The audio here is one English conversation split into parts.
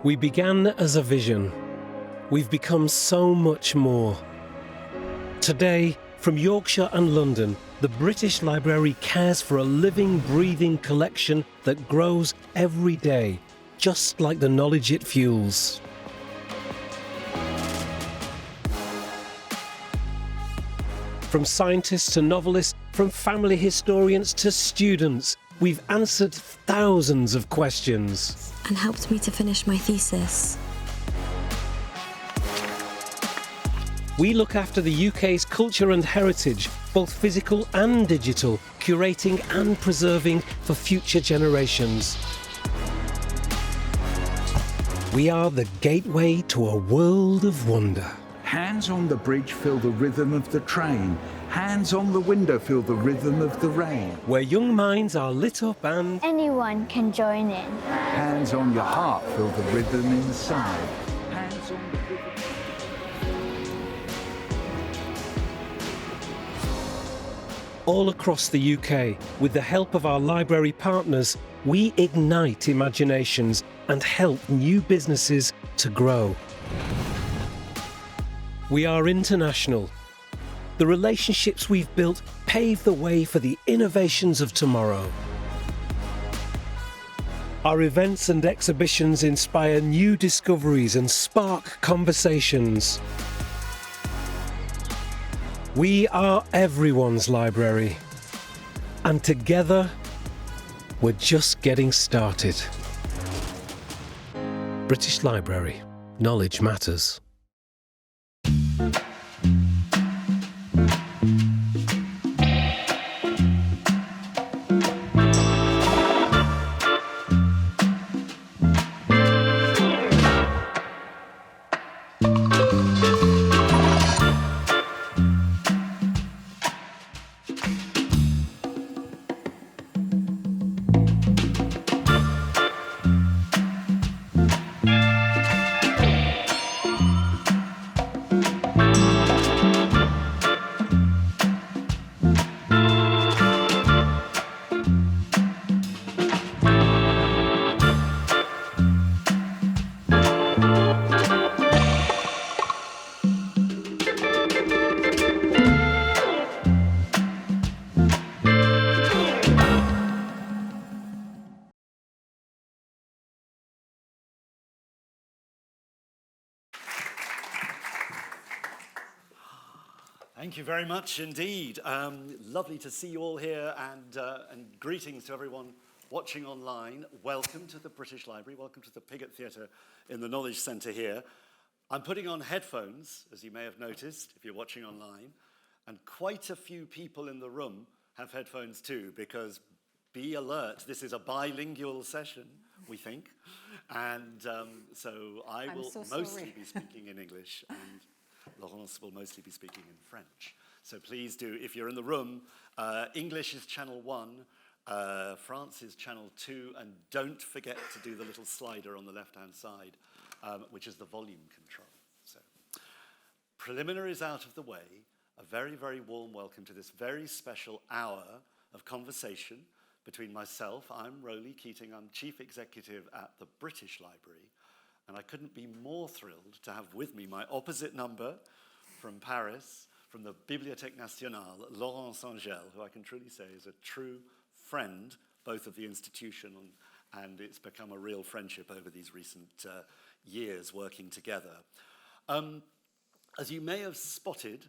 We began as a vision. We've become so much more. Today, from Yorkshire and London, the British Library cares for a living, breathing collection that grows every day, just like the knowledge it fuels. From scientists to novelists, from family historians to students, we've answered thousands of questions. And helped me to finish my thesis. We look after the UK's culture and heritage, both physical and digital, curating and preserving for future generations. We are the gateway to a world of wonder. Hands on the bridge feel the rhythm of the train. Hands on the window feel the rhythm of the rain. Where young minds are lit up and anyone can join in. Hands on your heart feel the rhythm inside. Hands on the rhythm. all across the UK, with the help of our library partners, we ignite imaginations and help new businesses to grow. We are international. The relationships we've built pave the way for the innovations of tomorrow. Our events and exhibitions inspire new discoveries and spark conversations. We are everyone's library, and together we're just getting started. British Library. Knowledge matters. Thank you very much indeed. Lovely to see you all here, and greetings to everyone watching online. Welcome to the British Library. Welcome to the Piggott Theatre in the Knowledge Centre here. I'm putting on headphones, as you may have noticed, if you're watching online, and quite a few people in the room have headphones too, because be alert, this is a bilingual session, we think, and so I will mostly be speaking in English, and Laurence will mostly be speaking in French. So please do, if you're in the room, English is channel 1, France is channel 2, and don't forget to do the little slider on the left-hand side, which is the volume control. So, preliminaries out of the way, a very, very warm welcome to this very special hour of conversation between myself, I'm Roly Keating, I'm Chief Executive at the British Library, and I couldn't be more thrilled to have with me my opposite number from Paris, from the Bibliothèque Nationale, Laurence Engel, who I can truly say is a true friend, both of the institution and it's become a real friendship over these recent years working together. As you may have spotted,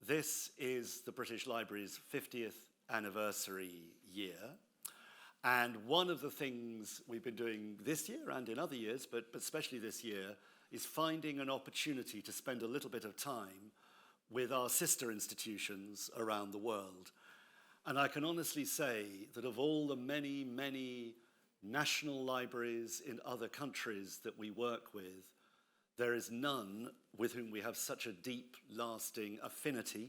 this is the British Library's 50th anniversary year. And one of the things we've been doing this year and in other years, but especially this year, is finding an opportunity to spend a little bit of time with our sister institutions around the world. And I can honestly say that of all the many, many national libraries in other countries that we work with, there is none with whom we have such a deep, lasting affinity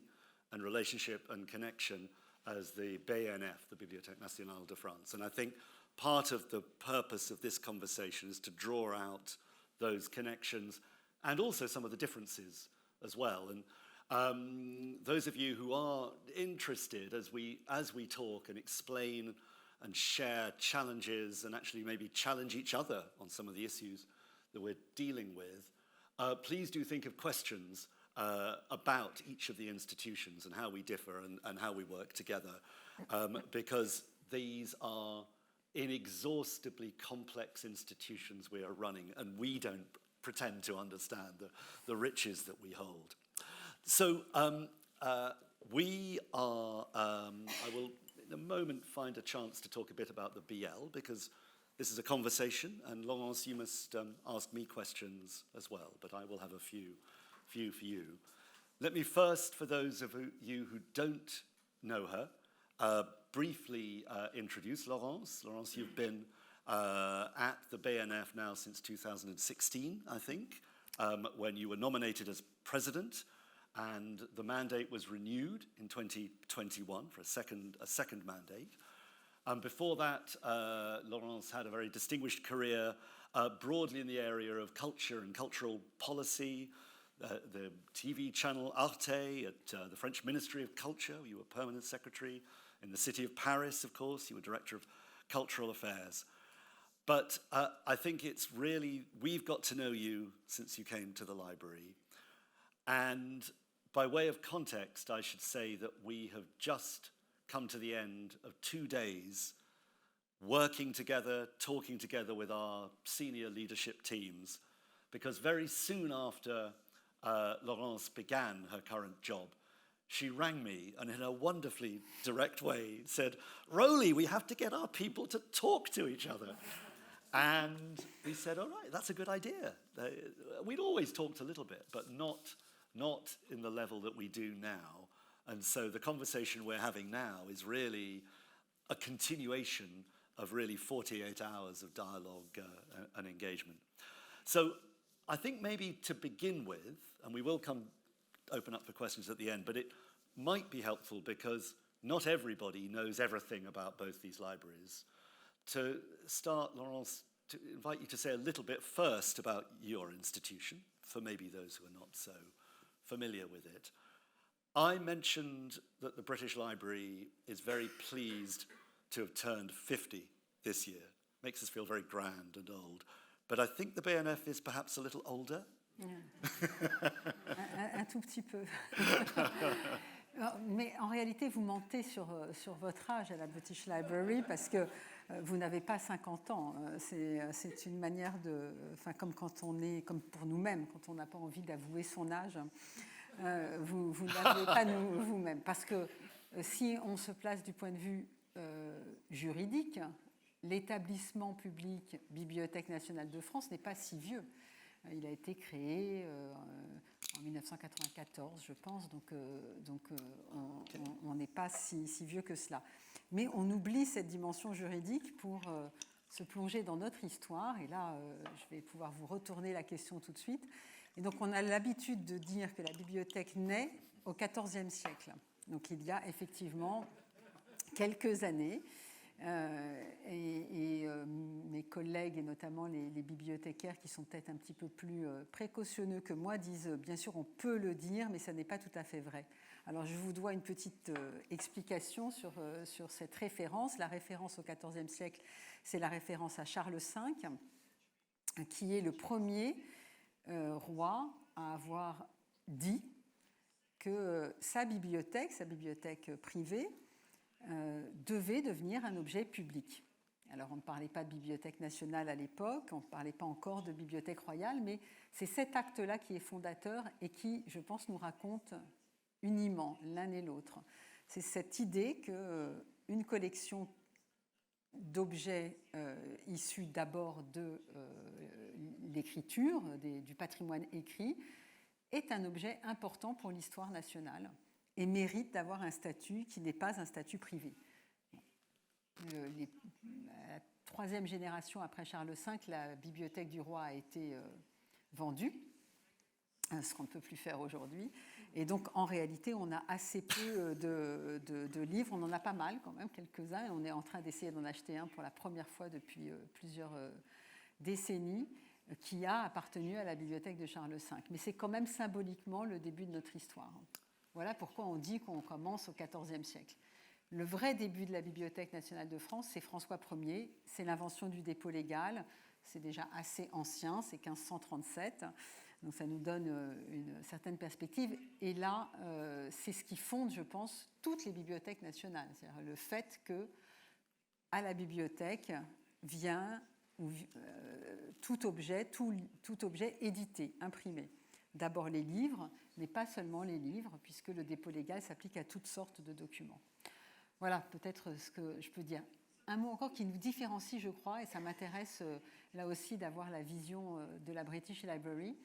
and relationship and connection as the BNF, the Bibliothèque Nationale de France. And I think part of the purpose of this conversation is to draw out those connections and also some of the differences as well. And those of you who are interested as we talk and explain and share challenges and actually maybe challenge each other on some of the issues that we're dealing with, please do think of questions about each of the institutions and how we differ and how we work together, because these are inexhaustibly complex institutions we are running, and we don't pretend to understand the riches that we hold. So we are, I will in a moment find a chance to talk a bit about the BL, because this is a conversation, and Laurence, you must ask me questions as well, but I will have a few for you. Let me first, for those of you who don't know her, briefly introduce Laurence. Laurence, you've been at the BNF now since 2016, I think, when you were nominated as president, and the mandate was renewed in 2021 for a second mandate. Before that, Laurence had a very distinguished career broadly in the area of culture and cultural policy, the TV channel Arte at the French Ministry of Culture. You were permanent secretary in the city of Paris, of course. You were director of cultural affairs. But I think it's really, we've got to know you since you came to the library. And by way of context, I should say that we have just come to the end of 2 days working together, talking together with our senior leadership teams, because very soon after Laurence began her current job, she rang me and in a wonderfully direct way said, "Roly, we have to get our people to talk to each other." And we said, all right, that's a good idea. We'd always talked a little bit, but not in the level that we do now. And so the conversation we're having now is really a continuation of really 48 hours of dialogue and engagement. So I think maybe to begin with, and we will open up for questions at the end, but it might be helpful because not everybody knows everything about both these libraries. To start, Laurence, to invite you to say a little bit first about your institution, for maybe those who are not so familiar with it. I mentioned that the British Library is very pleased to have turned 50 this year. Makes us feel very grand and old. But I think the BNF is perhaps a little older. Un tout petit peu. Mais en réalité, vous mentez sur votre âge à la British Library parce que vous n'avez pas 50 ans. C'est une manière de... Enfin, comme quand on est... Comme pour nous-mêmes, quand on n'a pas envie d'avouer son âge, vous n'avouez pas vous-même. Parce que si on se place du point de vue juridique, l'établissement public Bibliothèque nationale de France n'est pas si vieux. Il a été créé en 1994, je pense, donc on n'est pas si vieux que cela. Mais on oublie cette dimension juridique pour se plonger dans notre histoire. Et là, je vais pouvoir vous retourner la question tout de suite. Et donc, on a l'habitude de dire que la bibliothèque naît au XIVe siècle. Donc, il y a effectivement quelques années. Mes collègues, et notamment les bibliothécaires qui sont peut-être un petit peu plus précautionneux que moi, disent bien sûr on peut le dire, mais ça n'est pas tout à fait vrai. Alors je vous dois une petite explication sur cette référence. La référence au XIVe siècle, c'est la référence à Charles V, qui est le premier roi à avoir dit que sa bibliothèque privée, devait devenir un objet public. Alors on ne parlait pas de bibliothèque nationale à l'époque, on ne parlait pas encore de bibliothèque royale, mais c'est cet acte-là qui est fondateur et qui, je pense, nous raconte uniment l'un et l'autre. C'est cette idée qu'une collection d'objets issus d'abord de l'écriture, du patrimoine écrit, est un objet important pour l'histoire nationale et mérite d'avoir un statut qui n'est pas un statut privé. La troisième génération après Charles V, la bibliothèque du roi a été vendue, ce qu'on ne peut plus faire aujourd'hui. Et donc, en réalité, on a assez peu de livres. On en a pas mal quand même, quelques-uns. Et on est en train d'essayer d'en acheter un pour la première fois depuis plusieurs décennies, qui a appartenu à la bibliothèque de Charles V. Mais c'est quand même symboliquement le début de notre histoire. Voilà pourquoi on dit qu'on commence au XIVe siècle. Le vrai début de la Bibliothèque nationale de France, c'est François Ier, c'est l'invention du dépôt légal, c'est déjà assez ancien, c'est 1537. Donc ça nous donne une certaine perspective. Et là, c'est ce qui fonde, je pense, toutes les bibliothèques nationales. C'est-à-dire le fait qu'à la bibliothèque vient tout objet édité, imprimé. D'abord les livres, mais pas seulement les livres, puisque le dépôt légal s'applique à toutes sortes de documents. Voilà peut-être ce que je peux dire. Un mot encore qui nous différencie, je crois, et ça m'intéresse là aussi d'avoir la vision de la British Library,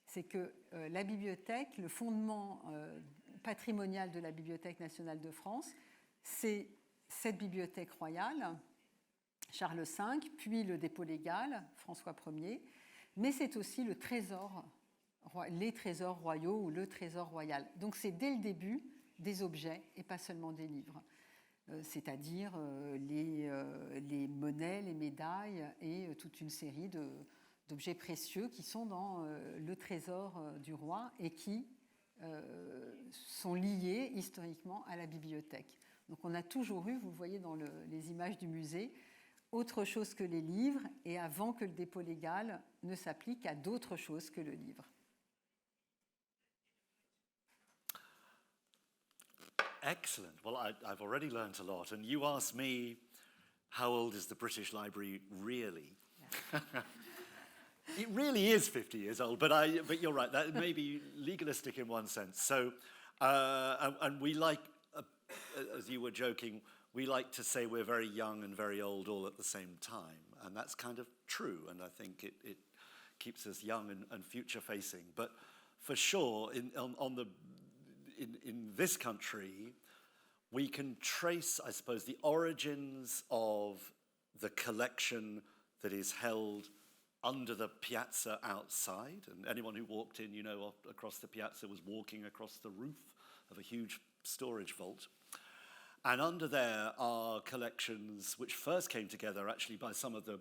c'est que la bibliothèque, le fondement patrimonial de la Bibliothèque nationale de France, c'est cette bibliothèque royale, Charles V, puis le dépôt légal, François Ier, mais c'est aussi le trésor, les trésors royaux ou le trésor royal. Donc c'est dès le début des objets et pas seulement des livres, c'est-à-dire les monnaies, les médailles et toute une série d'objets précieux qui sont dans le trésor du roi et qui sont liés historiquement à la bibliothèque. Donc on a toujours eu, vous le voyez dans les images du musée, autre chose que les livres et avant que le dépôt légal ne s'applique à d'autres choses que le livre. Excellent. Well, I've already learnt a lot. And you asked me, how old is the British Library really? Yeah. It really is 50 years old, but you're right. That may be legalistic in one sense. So, and we like, as you were joking, we like to say we're very young and very old all at the same time. And that's kind of true. And I think it keeps us young and future-facing. But for sure, in this country, we can trace, I suppose, the origins of the collection that is held under the piazza outside. And anyone who walked in, across the piazza was walking across the roof of a huge storage vault. And under there are collections which first came together actually by some of the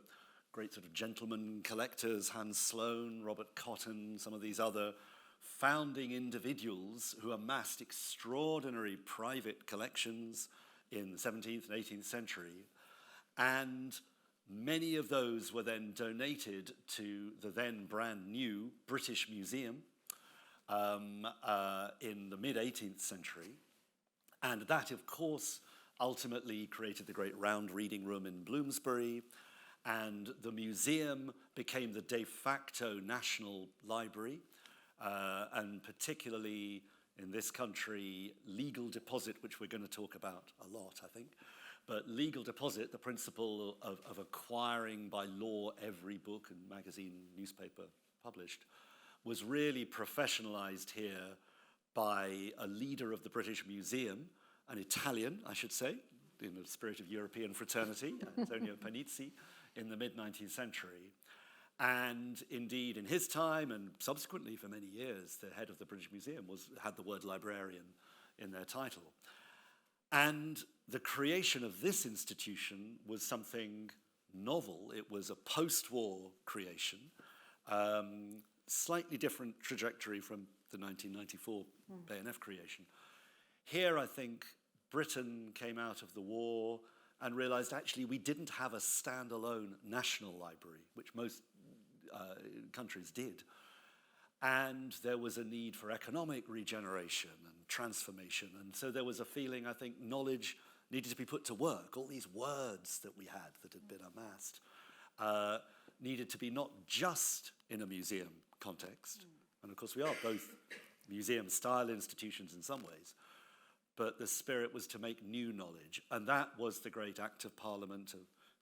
great sort of gentleman collectors, Hans Sloane, Robert Cotton, some of these other founding individuals who amassed extraordinary private collections in the 17th and 18th century. And many of those were then donated to the then brand new British Museum in the mid-18th century. And that, of course, ultimately created the great round reading room in Bloomsbury. And the museum became the de facto national library. And particularly in this country, legal deposit, which we're going to talk about a lot, I think. But legal deposit, the principle of acquiring by law every book and magazine, newspaper published, was really professionalized here by a leader of the British Museum, an Italian, I should say, in the spirit of European fraternity, Antonio Panizzi, in the mid-19th century. And indeed, in his time and subsequently for many years, the head of the British Museum had the word librarian in their title. And the creation of this institution was something novel. It was a post-war creation, slightly different trajectory from the 1994 BNF creation. Here, I think, Britain came out of the war and realized actually we didn't have a standalone national library, which most countries did. And there was a need for economic regeneration and transformation. And so there was a feeling, I think, knowledge needed to be put to work. All these words that we had that had been amassed needed to be not just in a museum context. And of course, we are both museum-style institutions in some ways. But the spirit was to make new knowledge. And that was the great Act of Parliament of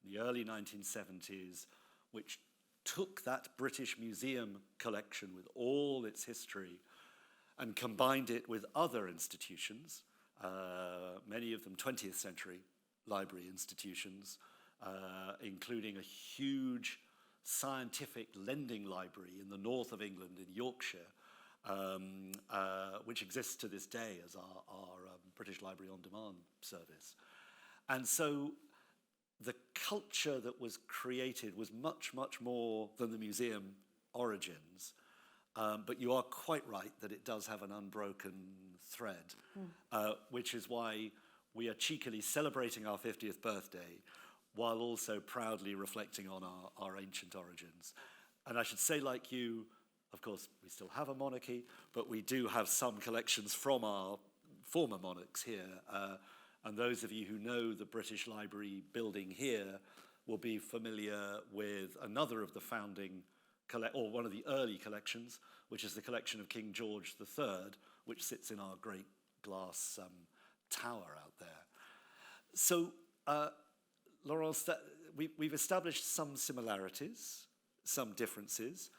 the early 1970s, which took that British Museum collection with all its history and combined it with other institutions, many of them 20th century library institutions, including a huge scientific lending library in the north of England, in Yorkshire, which exists to this day as our British Library on Demand service. And so the culture that was created was much, much more than the museum origins. But you are quite right that it does have an unbroken thread, which is why we are cheekily celebrating our 50th birthday while also proudly reflecting on our ancient origins. And I should say, like you, of course, we still have a monarchy, but we do have some collections from our former monarchs here. And those of you who know the British Library building here will be familiar with another of the founding, or one of the early collections, which is the collection of King George III, which sits in our great glass tower out there. So, Laurence, we've established some similarities, some differences.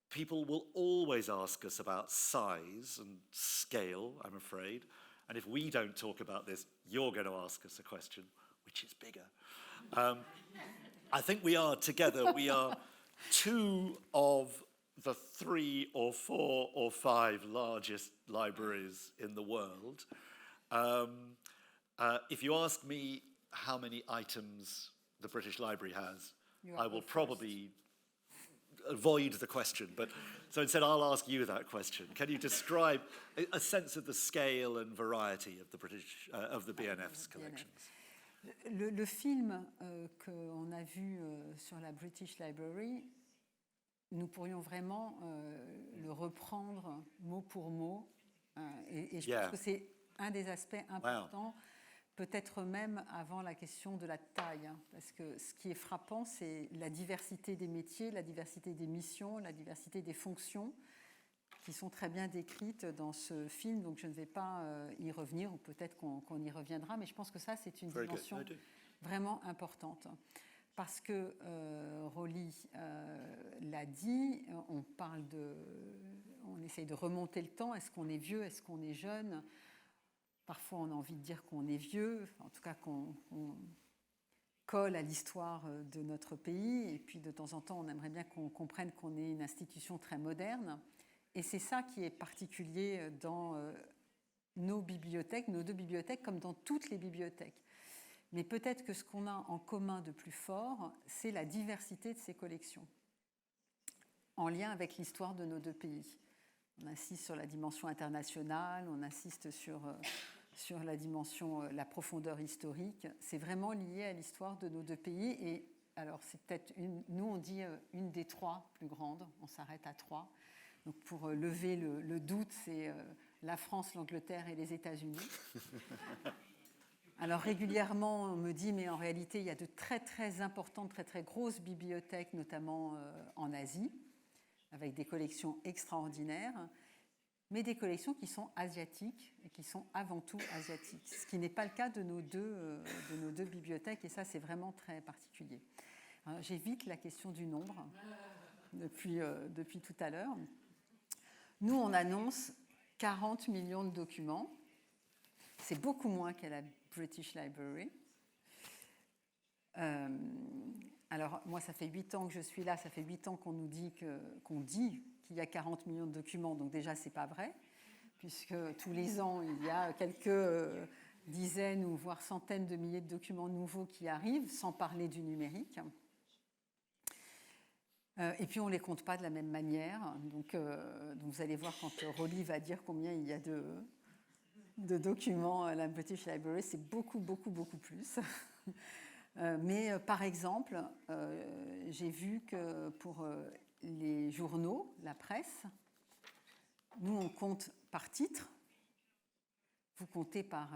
People will always ask us about size and scale, I'm afraid. And if we don't talk about this, you're going to ask us a question, which is bigger. I think we are together. We are two of the 3 or 4 or 5 largest libraries in the world. If you ask me how many items the British Library has, I will probably avoid the question. But so instead, I'll ask you that question. Can you describe a sense of the scale and variety of the British, of the BNF's collections? Le film qu'on a vu sur la British Library, nous pourrions vraiment le reprendre mot pour mot. Et je pense que c'est un des aspects importants, peut-être même avant la question de la taille. Parce que ce qui est frappant, c'est la diversité des métiers, la diversité des missions, la diversité des fonctions qui sont très bien décrites dans ce film. Donc je ne vais pas y revenir, ou peut-être qu'on y reviendra, mais je pense que ça, c'est une dimension vraiment importante. Parce que Roly l'a dit, on essaye de remonter le temps. Est-ce qu'on est vieux? Est-ce qu'on est jeune? Parfois, on a envie de dire qu'on est vieux, en tout cas qu'on colle à l'histoire de notre pays. Et puis, de temps en temps, on aimerait bien qu'on comprenne qu'on est une institution très moderne. Et c'est ça qui est particulier dans nos bibliothèques, nos 2 bibliothèques, comme dans toutes les bibliothèques. Mais peut-être que ce qu'on a en commun de plus fort, c'est la diversité de ces collections, en lien avec l'histoire de nos 2 pays. On insiste sur la dimension internationale, on insiste sur la dimension, la profondeur historique. C'est vraiment lié à l'histoire de nos 2 pays. Et alors, c'est peut-être nous, on dit une des 3 plus grandes, on s'arrête à 3. Donc, pour lever le doute, c'est la France, l'Angleterre et les États-Unis. Alors, régulièrement, on me dit, mais en réalité, il y a de très, très importantes, très, très grosses bibliothèques, notamment en Asie, avec des collections extraordinaires, mais des collections qui sont asiatiques et qui sont avant tout asiatiques, ce qui n'est pas le cas de nos deux bibliothèques, et ça, c'est vraiment très particulier. J'évite la question du nombre depuis tout à l'heure. Nous, on annonce 40 millions de documents. C'est beaucoup moins qu'à la British Library. Alors, moi, ça fait 8 ans que je suis là, ça fait 8 ans qu'on dit qu'il y a 40 millions de documents, donc déjà, ce n'est pas vrai, puisque tous les ans, il y a quelques dizaines ou voire centaines de milliers de documents nouveaux qui arrivent, sans parler du numérique. Et puis, on ne les compte pas de la même manière. Donc vous allez voir quand Roly va dire combien il y a de documents à la British Library, c'est beaucoup, beaucoup, beaucoup plus. Mais par exemple, j'ai vu que pour les journaux, la presse, nous, on compte par titre. Vous comptez par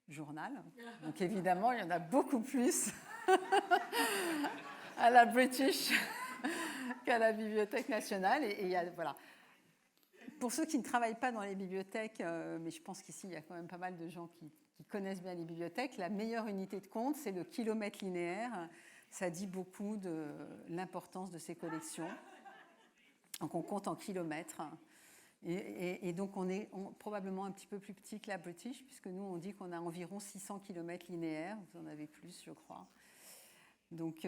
journal. Donc évidemment, il y en a beaucoup plus à la British qu'à la Bibliothèque nationale. Et il y a, voilà. Pour ceux qui ne travaillent pas dans les bibliothèques, mais je pense qu'ici, il y a quand même pas mal de gens qui connaissent bien les bibliothèques, la meilleure unité de compte, c'est le kilomètre linéaire. Ça dit beaucoup de l'importance de ces collections. Donc, on compte en kilomètres. Et donc, on est probablement un petit peu plus petit que la British, puisque nous, on dit qu'on a environ 600 kilomètres linéaires. Vous en avez plus, je crois. Donc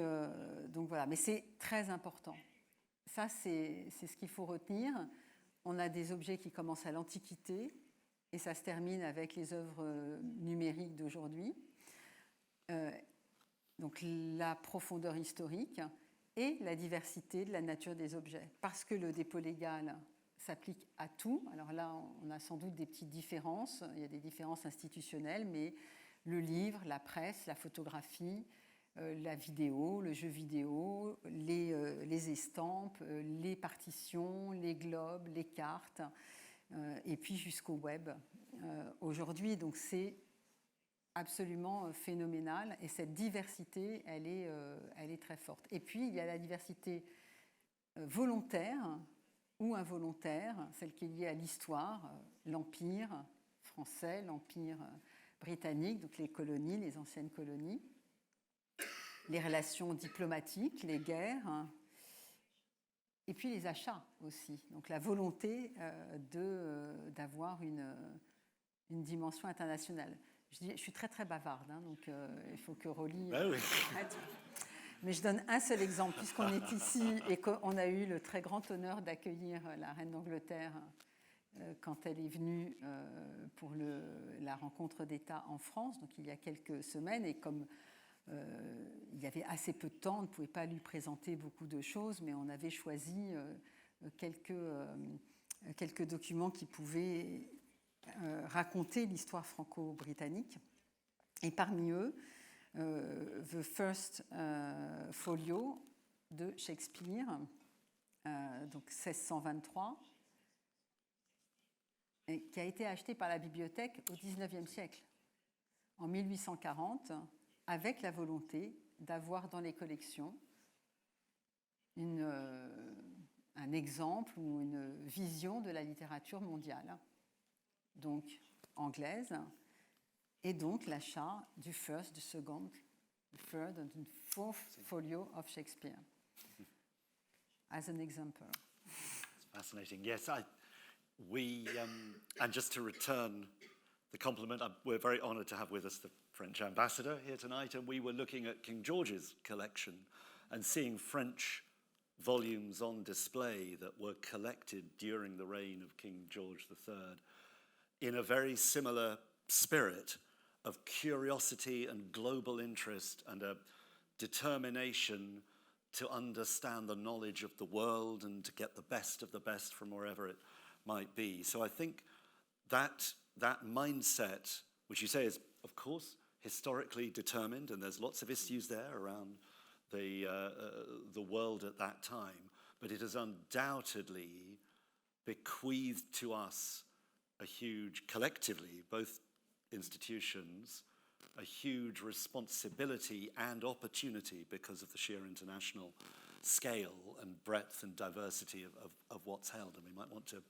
voilà. Mais c'est très important. Ça, c'est ce qu'il faut retenir. On a des objets qui commencent à l'Antiquité, et ça se termine avec les œuvres numériques d'aujourd'hui. Donc la profondeur historique et la diversité de la nature des objets. Parce que le dépôt légal s'applique à tout. Alors là, on a sans doute des petites différences. Il y a des différences institutionnelles, mais le livre, la presse, la photographie, la vidéo, le jeu vidéo, les estampes, les partitions, les globes, les cartes, et puis jusqu'au web. Aujourd'hui, donc c'est absolument phénoménal, et cette diversité, elle est très forte. Et puis, il y a la diversité volontaire ou involontaire, celle qui est liée à l'histoire, l'Empire français, l'Empire britannique, donc les colonies, les anciennes colonies, les relations diplomatiques, les guerres, et puis les achats aussi. Donc la volonté d'avoir une dimension internationale. Je suis très très bavarde, hein, donc il faut que Roly arrête. Mais je donne un seul exemple, puisqu'on est ici et qu'on a eu le très grand honneur d'accueillir la reine d'Angleterre quand elle est venue pour la rencontre d'État en France, donc il y a quelques semaines, et comme il y avait assez peu de temps, on ne pouvait pas lui présenter beaucoup de choses, mais on avait choisi quelques documents qui pouvaient raconter l'histoire franco-britannique. Et parmi eux, The First Folio de Shakespeare, donc 1623, et qui a été acheté par la bibliothèque au XIXe siècle, en 1840, avec la volonté d'avoir dans les collections un exemple ou une vision de la littérature mondiale, donc anglaise, et donc l'achat du first, du second, du third and du fourth folio of Shakespeare, as an example. It's fascinating. Yes, and just to return the compliment, we're very honoured to have with us the French ambassador here tonight, and we were looking at King George's collection and seeing French volumes on display that were collected during the reign of King George III in a very similar spirit of curiosity and global interest and a determination to understand the knowledge of the world and to get the best of the best from wherever it might be. So I think that mindset, which you say is, of course, historically determined, and there's lots of issues there around the world at that time, but it has undoubtedly bequeathed to us a huge, collectively, both institutions, a huge responsibility and opportunity because of the sheer international scale and breadth and diversity of what's held. And we might want to,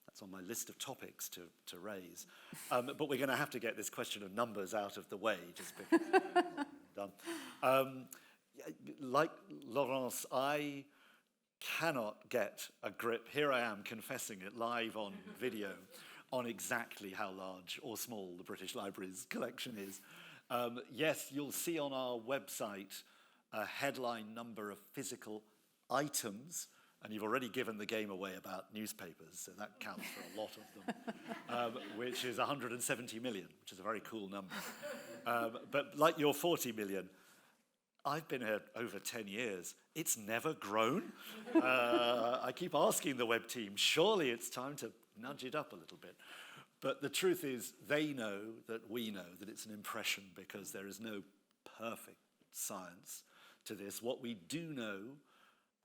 that's on my list of topics to raise. But we're going to have to get this question of numbers out of the way, just because done. Like Laurence, I cannot get a grip, here I am confessing it live on video, on exactly how large or small the British Library's collection is. Yes, you'll see on our website a headline number of physical items, and you've already given the game away about newspapers, so that counts for a lot of them, which is 170 million, which is a very cool number. But like your 40 million, I've been here over 10 years. It's never grown. I keep asking the web team, surely it's time to nudge it up a little bit. But the truth is, they know that we know that it's an impression because there is no perfect science to this. What we do know,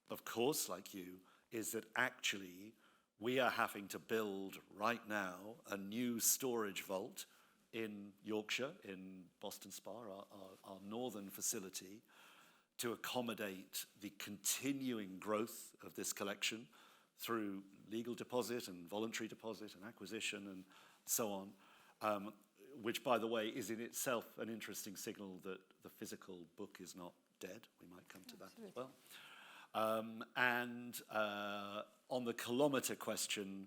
of course, like you, is that actually we are having to build right now a new storage vault in Yorkshire, in Boston Spa, our northern facility, to accommodate the continuing growth of this collection through legal deposit and voluntary deposit and acquisition and so on, which, by the way, is in itself an interesting signal that the physical book is not dead. We might come to that as well. And on the kilometre question,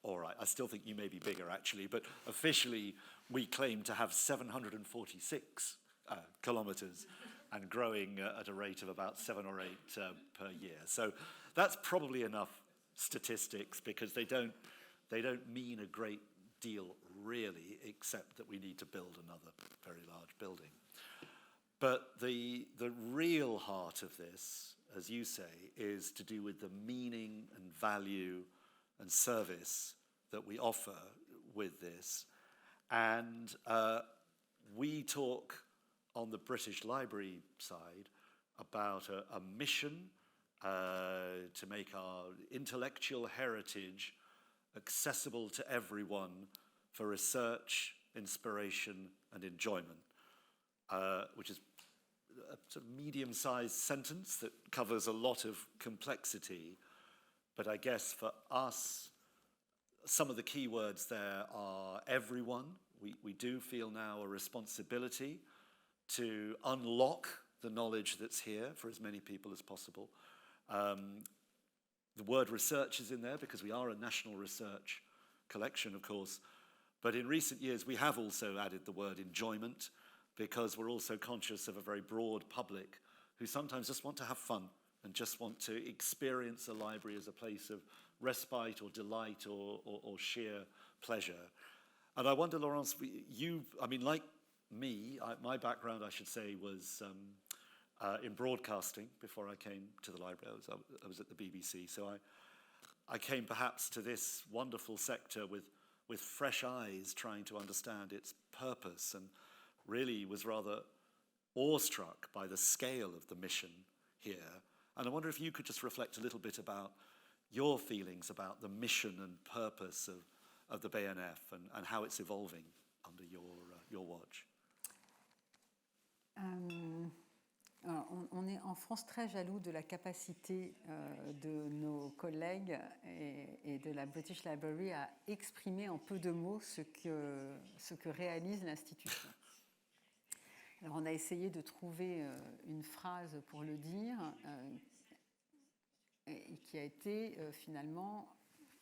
all right, I still think you may be bigger, actually, but officially we claim to have 746 kilometres and growing at a rate of about 7 or 8 per year. So that's probably enough statistics because they don't mean a great deal, really, except that we need to build another very large building. But the real heart of this, as you say, is to do with the meaning and value and service that we offer with this. And we talk on the British Library side about a mission to make our intellectual heritage accessible to everyone for research, inspiration, and enjoyment, which is a sort of medium-sized sentence that covers a lot of complexity. But I guess for us, some of the key words there are everyone. We do feel now a responsibility to unlock the knowledge that's here for as many people as possible. The word research is in there because we are a national research collection, of course. But in recent years, we have also added the word enjoyment because we're also conscious of a very broad public who sometimes just want to have fun and just want to experience a library as a place of respite or delight or sheer pleasure. And I wonder, Laurence, like me, my background, I should say, was in broadcasting before I came to the library. I was at the BBC, so I came perhaps to this wonderful sector with fresh eyes, trying to understand its purpose, and really was rather awestruck by the scale of the mission here. And I wonder if you could just reflect a little bit about your feelings about the mission and purpose of the BNF and how it's evolving under your watch. Alors, on est en France très jaloux de la capacité de nos collègues et de la British Library à exprimer en peu de mots ce que réalise l'institution. Alors, on a essayé de trouver une phrase pour le dire et qui a été finalement,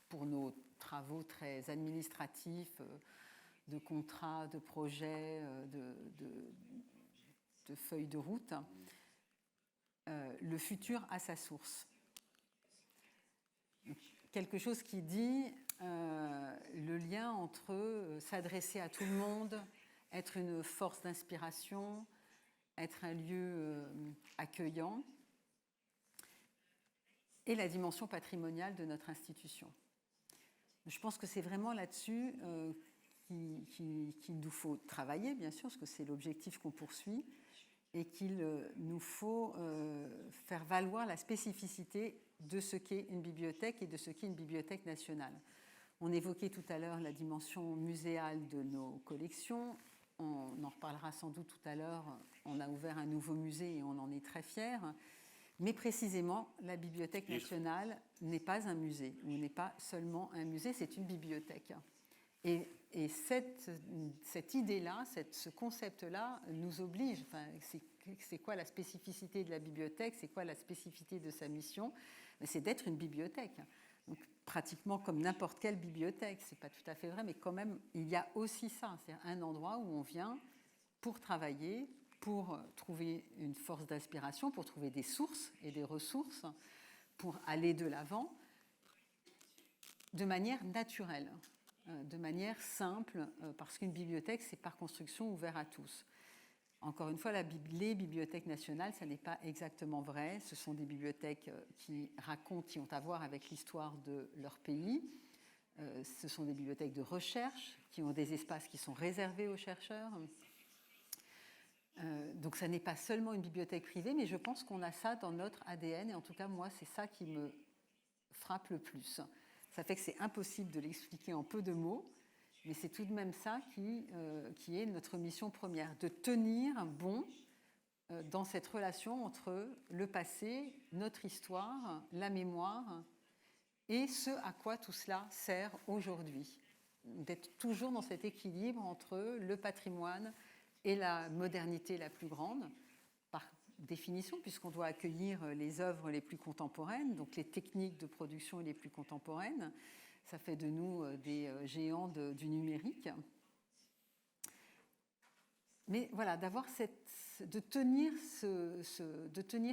pour nos travaux très administratifs, de contrats, de projets, de feuilles de route, le futur a sa source. Quelque chose qui dit le lien entre s'adresser à tout le monde, être une force d'inspiration, être un lieu accueillant, et la dimension patrimoniale de notre institution. Je pense que c'est vraiment là-dessus qu'il nous faut travailler, bien sûr, parce que c'est l'objectif qu'on poursuit, et qu'il nous faut faire valoir la spécificité de ce qu'est une bibliothèque et de ce qu'est une bibliothèque nationale. On évoquait tout à l'heure la dimension muséale de nos collections. On en reparlera sans doute tout à l'heure. On a ouvert un nouveau musée et on en est très fiers. Mais précisément, la Bibliothèque nationale n'est pas un musée, ou n'est pas seulement un musée, c'est une bibliothèque. Et cette idée-là, ce concept-là nous oblige. Enfin, c'est quoi la spécificité de la bibliothèque? C'est quoi la spécificité de sa mission? C'est d'être une bibliothèque. Donc, pratiquement comme n'importe quelle bibliothèque. Ce n'est pas tout à fait vrai, mais quand même, il y a aussi ça. C'est un endroit où on vient pour travailler, pour trouver une force d'inspiration, pour trouver des sources et des ressources, pour aller de l'avant de manière naturelle, de manière simple, parce qu'une bibliothèque, c'est par construction ouvert à tous. Encore une fois, les bibliothèques nationales, ça n'est pas exactement vrai. Ce sont des bibliothèques qui ont à voir avec l'histoire de leur pays. Ce sont des bibliothèques de recherche qui ont des espaces qui sont réservés aux chercheurs. Donc ça n'est pas seulement une bibliothèque privée, mais je pense qu'on a ça dans notre ADN, et en tout cas moi c'est ça qui me frappe le plus. Ça fait que c'est impossible de l'expliquer en peu de mots, mais c'est tout de même ça qui est notre mission première, de tenir bon dans cette relation entre le passé, notre histoire, la mémoire, et ce à quoi tout cela sert aujourd'hui. D'être toujours dans cet équilibre entre le patrimoine et la modernité la plus grande, par définition, puisqu'on doit accueillir les œuvres les plus contemporaines, donc les techniques de production les plus contemporaines. Ça fait de nous des géants du numérique. Mais voilà, de tenir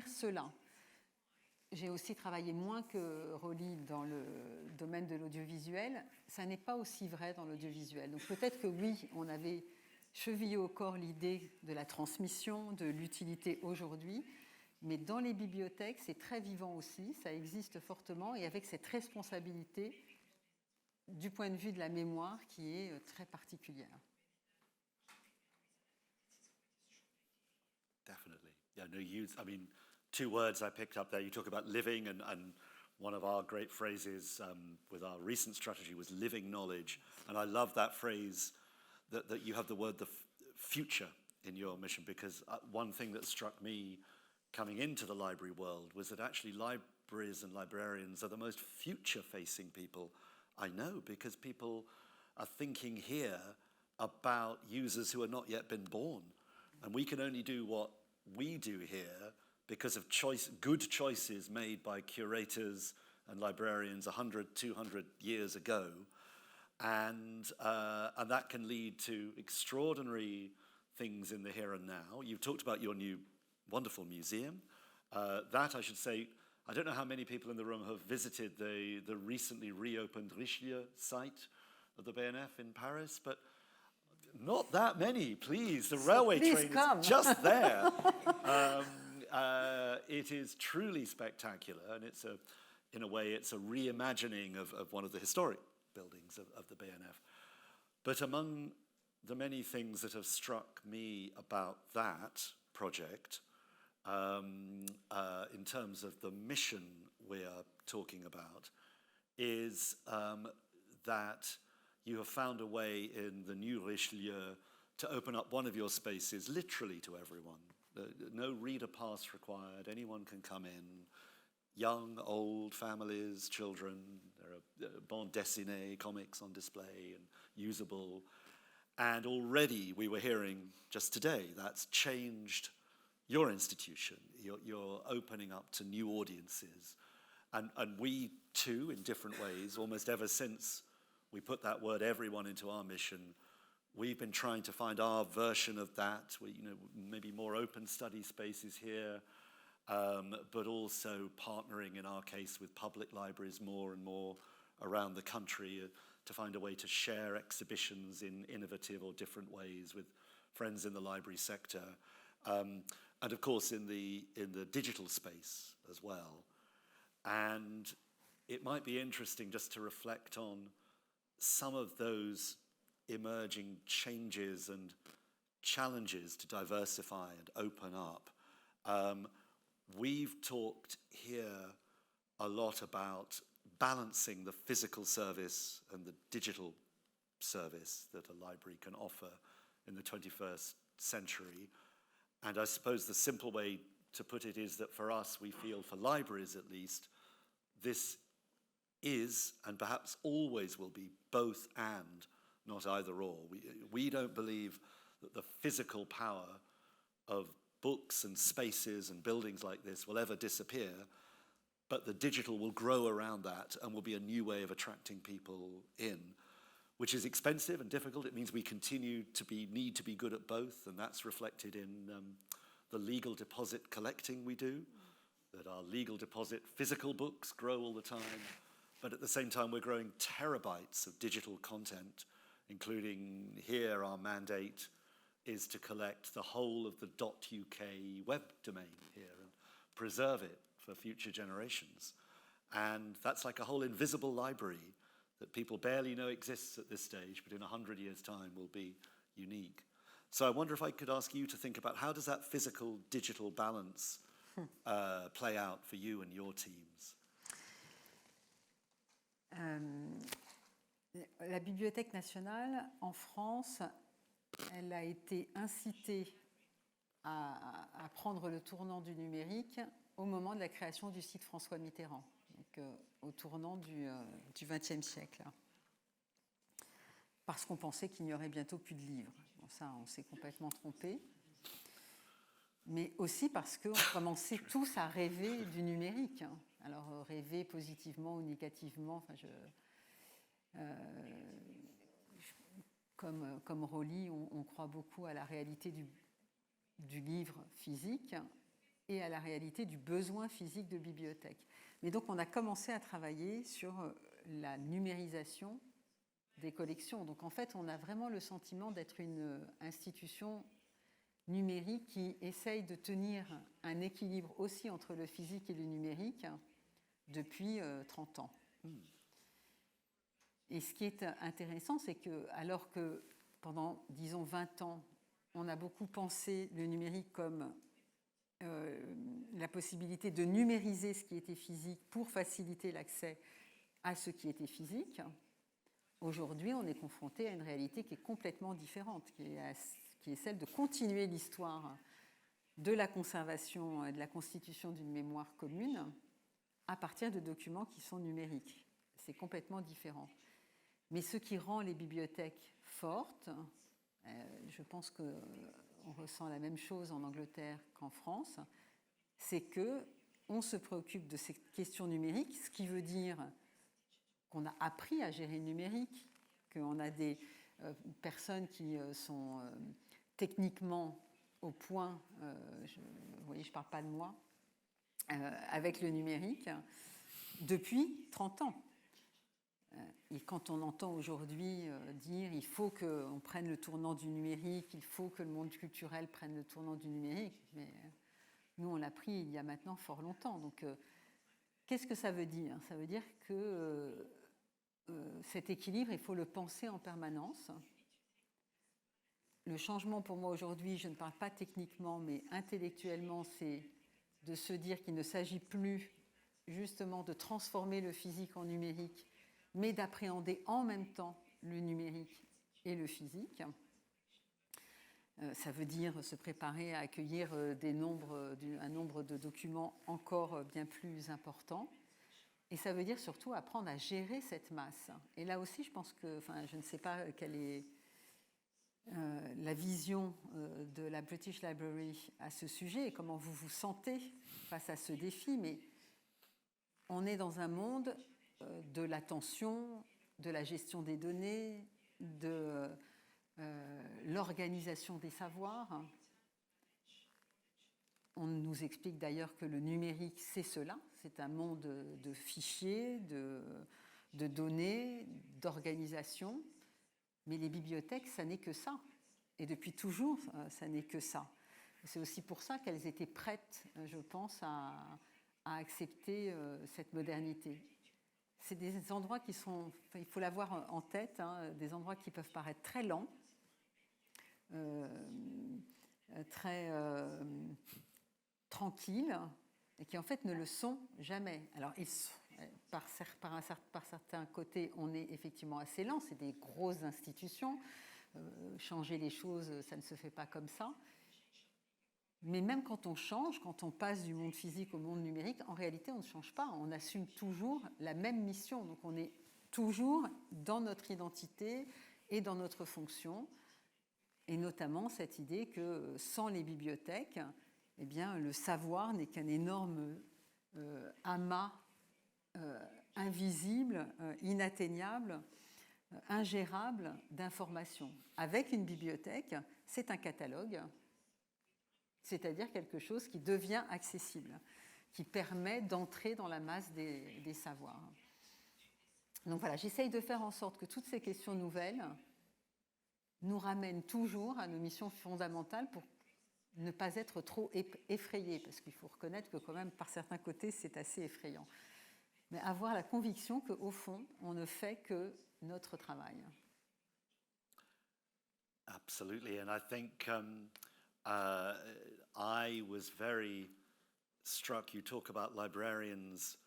cela. J'ai aussi travaillé moins que Roly dans le domaine de l'audiovisuel. Ça n'est pas aussi vrai dans l'audiovisuel. Donc peut-être que oui, on avait chevillé au corps l'idée de la transmission, de l'utilité aujourd'hui, mais dans les bibliothèques, c'est très vivant aussi, ça existe fortement, et avec cette responsabilité du point de vue de la mémoire qui est très particulière. definitely. Yeah, no, I mean, two words I picked up there. You talk about living, and one of our great phrases with our recent strategy was living knowledge. And I love that phrase that you have the word future in your mission, because one thing that struck me coming into the library world was that actually libraries and librarians are the most future-facing people I know, because people are thinking here about users who are not yet been born. And we can only do what we do here because of good choices made by curators and librarians 100, 200 years ago. And that can lead to extraordinary things in the here and now. You've talked about your new wonderful museum. That, I should say, I don't know how many people in the room have visited the recently reopened Richelieu site of the BNF in Paris, but not that many, please. The railway train is just there. It is truly spectacular, and in a way, it's a reimagining of one of the historic buildings of the BNF. But among the many things that have struck me about that project, in terms of the mission we are talking about, is that you have found a way in the new Richelieu to open up one of your spaces literally to everyone. No reader pass required. Anyone can come in. Young, old, families, children. There are bande dessinée comics on display and usable. And already we were hearing just today that's changed your institution. You're opening up to new audiences. And we too, in different ways, almost ever since we put that word everyone into our mission, we've been trying to find our version of that. Maybe more open study spaces here, but also partnering in our case with public libraries more and more around the country to find a way to share exhibitions in innovative or different ways with friends in the library sector. And of course in the digital space as well. And it might be interesting just to reflect on some of those emerging changes and challenges to diversify and open up. We've talked here a lot about balancing the physical service and the digital service that a library can offer in the 21st century. And I suppose the simple way to put it is that for us, we feel, for libraries at least, this is, and perhaps always will be, both and, not either or. We don't believe that the physical power of books and spaces and buildings like this will ever disappear, but the digital will grow around that and will be a new way of attracting people in, which is expensive and difficult. It means we continue to need to be good at both, and that's reflected in the legal deposit collecting we do, that our legal deposit physical books grow all the time, but at the same time we're growing terabytes of digital content, including here our mandate is to collect the whole of the .uk web domain here and preserve it for future generations. And that's like a whole invisible library that people barely know exists at this stage, but in 100 years' time will be unique. So I wonder if I could ask you to think about how does that physical-digital balance play out for you and your teams? La Bibliothèque nationale, en France, elle a été incitée à prendre le tournant du numérique au moment de la création du site François Mitterrand, donc au tournant du XXe siècle. Parce qu'on pensait qu'il n'y aurait bientôt plus de livres. Bon, ça, on s'est complètement trompé. Mais aussi parce qu'on commençait tous à rêver du numérique. Alors, rêver positivement ou négativement, enfin, comme Roly, on croit beaucoup à la réalité du livre physique et à la réalité du besoin physique de bibliothèque. Mais donc, on a commencé à travailler sur la numérisation des collections. Donc, en fait, on a vraiment le sentiment d'être une institution numérique qui essaye de tenir un équilibre aussi entre le physique et le numérique depuis 30 ans. Et ce qui est intéressant, c'est que, alors que pendant, disons, 20 ans, on a beaucoup pensé le numérique comme la possibilité de numériser ce qui était physique pour faciliter l'accès à ce qui était physique, aujourd'hui, on est confronté à une réalité qui est complètement différente, qui est celle de continuer l'histoire de la conservation et de la constitution d'une mémoire commune à partir de documents qui sont numériques. C'est complètement différent. Mais ce qui rend les bibliothèques fortes, je pense qu'on ressent la même chose en Angleterre qu'en France, c'est qu'on se préoccupe de ces questions numériques, ce qui veut dire qu'on a appris à gérer le numérique, qu'on a des personnes qui sont techniquement au point, vous voyez, je ne parle pas de moi, avec le numérique, depuis 30 ans. Et quand on entend aujourd'hui dire il faut qu'on prenne le tournant du numérique, il faut que le monde culturel prenne le tournant du numérique, mais nous on l'a pris il y a maintenant fort longtemps. Donc qu'est-ce que ça veut dire ? Ça veut dire que cet équilibre, il faut le penser en permanence. Le changement pour moi aujourd'hui, je ne parle pas techniquement, mais intellectuellement, c'est de se dire qu'il ne s'agit plus justement de transformer le physique en numérique, mais d'appréhender en même temps le numérique et le physique. Ça veut dire se préparer à accueillir un nombre de documents encore bien plus important. Et ça veut dire surtout apprendre à gérer cette masse. Et là aussi, je pense que, je ne sais pas quelle est la vision de la British Library à ce sujet et comment vous vous sentez face à ce défi, mais on est dans un monde de l'attention, de la gestion des données, de l'organisation des savoirs. On nous explique d'ailleurs que le numérique, c'est cela, c'est un monde de fichiers, de données, d'organisation, mais les bibliothèques, ça n'est que ça. Et depuis toujours, ça n'est que ça. C'est aussi pour ça qu'elles étaient prêtes, je pense, à accepter cette modernité. C'est des endroits qui sont, il faut l'avoir en tête, des endroits qui peuvent paraître très lents, très tranquilles, et qui en fait ne le sont jamais. Alors, par certains côtés, on est effectivement assez lent, c'est des grosses institutions, changer les choses, ça ne se fait pas comme ça. Mais même quand on change, quand on passe du monde physique au monde numérique, en réalité, on ne change pas. On assume toujours la même mission. Donc, on est toujours dans notre identité et dans notre fonction. Et notamment cette idée que sans les bibliothèques, eh bien, le savoir n'est qu'un énorme amas invisible, inatteignable, ingérable d'informations. Avec une bibliothèque, c'est un catalogue, c'est-à-dire quelque chose qui devient accessible, qui permet d'entrer dans la masse des savoirs. Donc voilà, j'essaye de faire en sorte que toutes ces questions nouvelles nous ramènent toujours à nos missions fondamentales pour ne pas être trop effrayés, parce qu'il faut reconnaître que quand même, par certains côtés, c'est assez effrayant. Mais avoir la conviction qu'au fond, on ne fait que notre travail. Absolutely, and I think I was very struck. You talk about librarians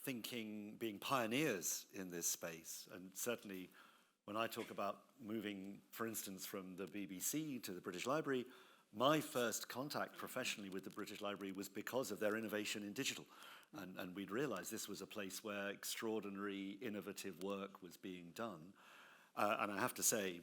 being pioneers in this space, and certainly when I talk about moving, for instance, from the BBC to the British Library, my first contact professionally with the British Library was because of their innovation in digital. And we'd realized this was a place where extraordinary, innovative work was being done. And I have to say,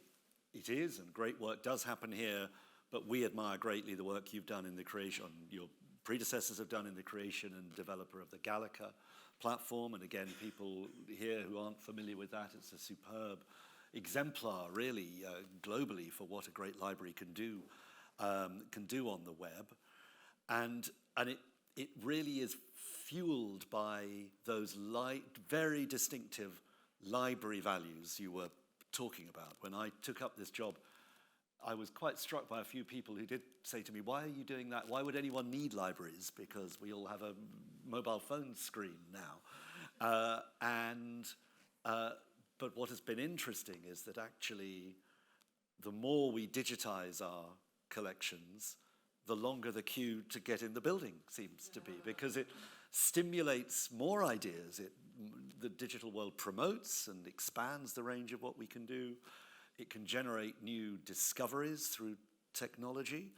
it is, and great work does happen here, but we admire greatly the work you've done in the creation, your predecessors have done in the creation and developer of the Gallica platform. And again, people here who aren't familiar with that, it's a superb exemplar, really, globally, for what a great library can do on the web. And it really is fueled by those very distinctive library values you were talking about. When I took up this job, I was quite struck by a few people who did say to me, why are you doing that? Why would anyone need libraries? Because we all have a mobile phone screen now. But what has been interesting is that actually the more we digitize our collections, the longer the queue to get in the building seems to be, because it stimulates more ideas. The digital world promotes and expands the range of what we can do. It can generate new discoveries through technology.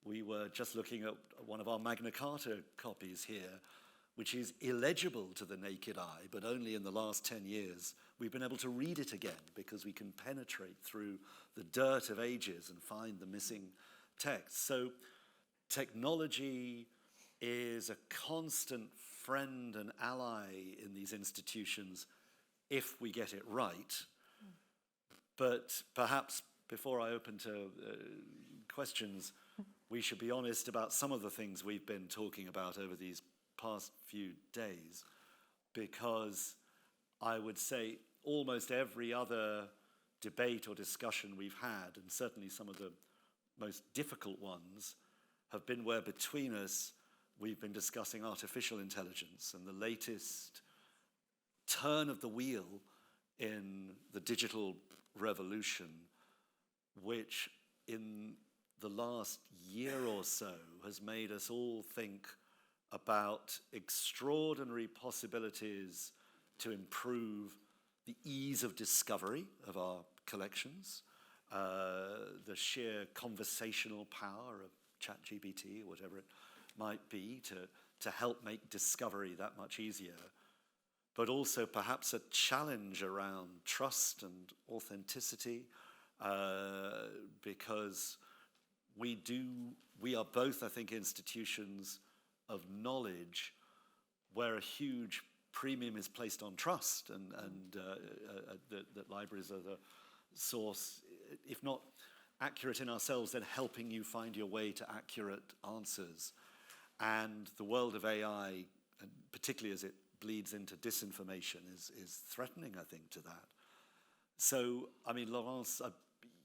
We were just looking at one of our Magna Carta copies here, which is illegible to the naked eye, but only in the last 10 years we've been able to read it again, because we can penetrate through the dirt of ages and find the missing text. So technology is a constant friend and ally in these institutions if we get it right. But perhaps before I open to questions, we should be honest about some of the things we've been talking about over these past few days, because I would say almost every other debate or discussion we've had, and certainly some of the most difficult ones, have been where between us we've been discussing artificial intelligence and the latest turn of the wheel in the digital revolution, which in the last year or so has made us all think about extraordinary possibilities to improve the ease of discovery of our collections, the sheer conversational power of ChatGPT or whatever it might be to help make discovery that much easier, but also perhaps a challenge around trust and authenticity, because we are both, I think, institutions of knowledge where a huge premium is placed on trust, and that libraries are the source, if not accurate in ourselves, then helping you find your way to accurate answers. And the world of AI, and particularly as it bleeds into disinformation, is threatening, I think, to that. So, I mean, Laurence,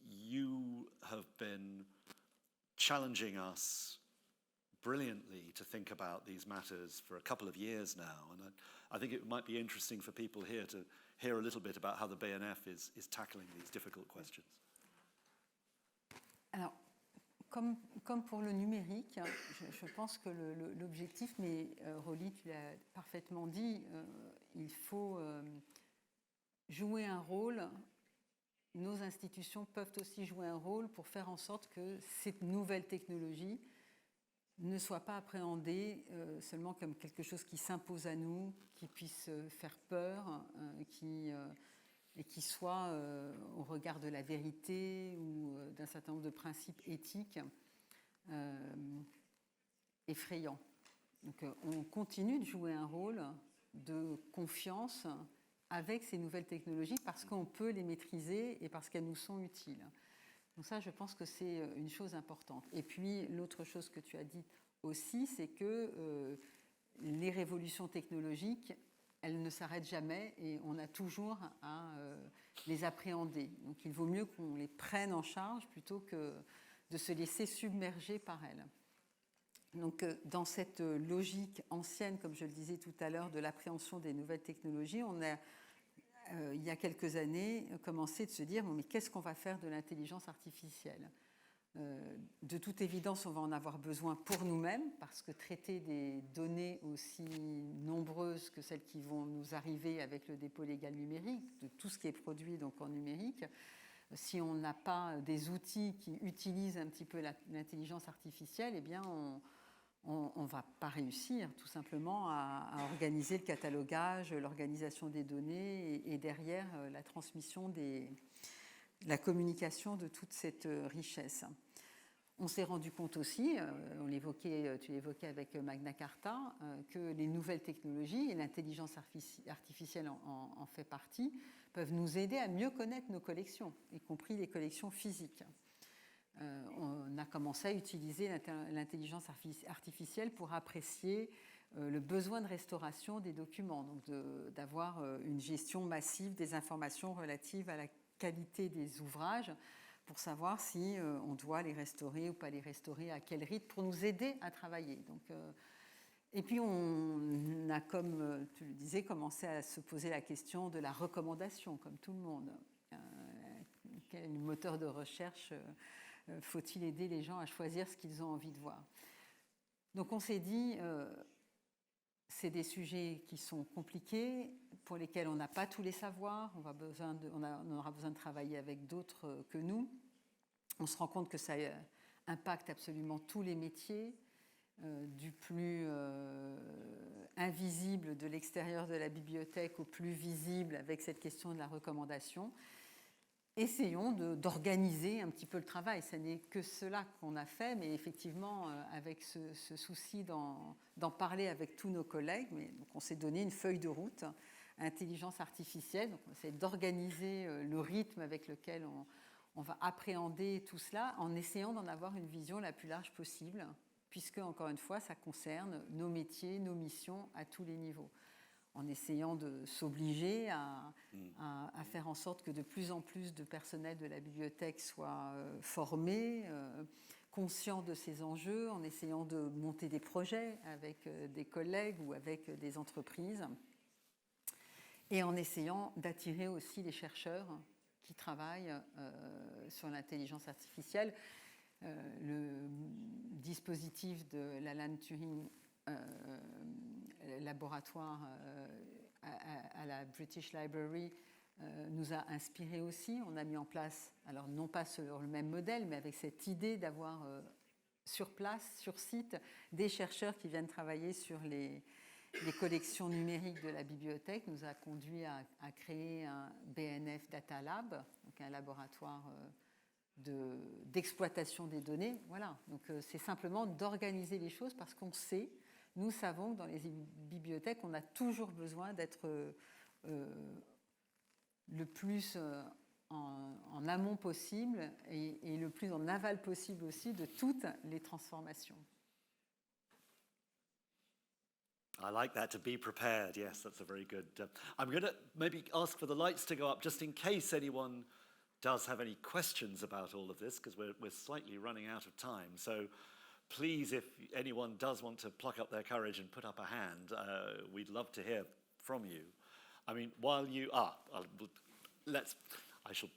you have been challenging us brilliantly to think about these matters for a couple of years now, and I think it might be interesting for people here to hear a little bit about how the BNF is tackling these difficult questions. Alors, comme pour le numérique, je pense que l'objectif, mais Roly, tu l'as parfaitement dit, il faut jouer un rôle. Nos institutions peuvent aussi jouer un rôle pour faire en sorte que cette nouvelle technologie ne soit pas appréhendée seulement comme quelque chose qui s'impose à nous, qui puisse faire peur, et qui soit au regard de la vérité ou d'un certain nombre de principes éthiques effrayants. Donc on continue de jouer un rôle de confiance avec ces nouvelles technologies parce qu'on peut les maîtriser et parce qu'elles nous sont utiles. Donc ça, je pense que c'est une chose importante. Et puis, l'autre chose que tu as dit aussi, c'est que les révolutions technologiques, elles ne s'arrêtent jamais et on a toujours à les appréhender. Donc, il vaut mieux qu'on les prenne en charge plutôt que de se laisser submerger par elles. Donc, dans cette logique ancienne, comme je le disais tout à l'heure, de l'appréhension des nouvelles technologies, on a il y a quelques années, commencer de se dire bon, mais qu'est-ce qu'on va faire de l'intelligence artificielle ? De toute évidence, on va en avoir besoin pour nous-mêmes, parce que traiter des données aussi nombreuses que celles qui vont nous arriver avec le dépôt légal numérique, de tout ce qui est produit donc en numérique, si on n'a pas des outils qui utilisent un petit peu l'intelligence artificielle, eh bien on ne va pas réussir tout simplement à organiser le catalogage, l'organisation des données et derrière la transmission la communication de toute cette richesse. On s'est rendu compte aussi, tu l'évoquais avec Magna Carta, que les nouvelles technologies, et l'intelligence artificielle en fait partie, peuvent nous aider à mieux connaître nos collections, y compris les collections physiques. On a commencé à utiliser l'intelligence artificielle pour apprécier le besoin de restauration des documents, donc d'avoir une gestion massive des informations relatives à la qualité des ouvrages pour savoir si on doit les restaurer ou pas les restaurer, à quel rythme, pour nous aider à travailler. Donc, et puis on a, comme tu le disais, commencé à se poser la question de la recommandation, comme tout le monde. Quel moteur de recherche faut-il aider les gens à choisir ce qu'ils ont envie de voir. Donc on s'est dit, c'est des sujets qui sont compliqués, pour lesquels on n'a pas tous les savoirs, on aura besoin de travailler avec d'autres que nous. On se rend compte que ça impacte absolument tous les métiers, du plus invisible de l'extérieur de la bibliothèque au plus visible avec cette question de la recommandation. Essayons d'organiser un petit peu le travail. Ce n'est que cela qu'on a fait, mais effectivement, avec ce souci d'en parler avec tous nos collègues, donc on s'est donné une feuille de route, intelligence artificielle, donc on essaie d'organiser le rythme avec lequel on va appréhender tout cela en essayant d'en avoir une vision la plus large possible, puisque, encore une fois, ça concerne nos métiers, nos missions à tous les niveaux, en essayant de s'obliger à faire en sorte que de plus en plus de personnel de la bibliothèque soient formés, conscients de ces enjeux, en essayant de monter des projets avec des collègues ou avec des entreprises, et en essayant d'attirer aussi les chercheurs qui travaillent sur l'intelligence artificielle. Le dispositif de l'Alan Turing laboratoire à la British Library nous a inspiré aussi. On a mis en place, alors non pas sur le même modèle, mais avec cette idée d'avoir sur place, sur site, des chercheurs qui viennent travailler sur les collections numériques de la bibliothèque, nous a conduit à créer un BNF Data Lab, donc un laboratoire d'exploitation des données. Voilà, donc c'est simplement d'organiser les choses parce qu'on sait, nous savons que dans les bibliothèques, on a toujours besoin d'être le plus en amont possible et le plus en aval possible aussi de toutes les transformations. I like that, to be prepared. Yes, that's a very good... I'm going to maybe ask for the lights to go up just in case anyone does have any questions about all of this, because we're slightly running out of time. So please, if anyone does want to pluck up their courage and put up a hand, we'd love to hear from you. I mean, while you... I shall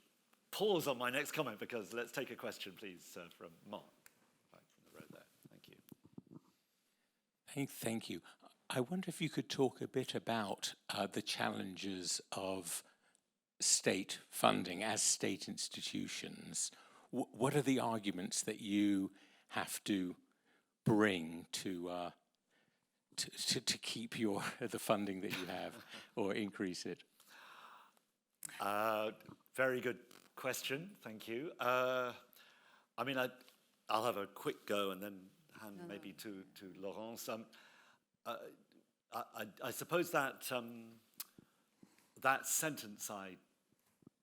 pause on my next comment, because let's take a question, please, from Mark. Right from the row there. Thank you. Thank you. I wonder if you could talk a bit about the challenges of state funding as state institutions. What are the arguments that you have to bring to keep the funding that you have or increase it? Very good question. Thank you. I mean, I'll have a quick go and then hand maybe to Laurence. I suppose that that sentence I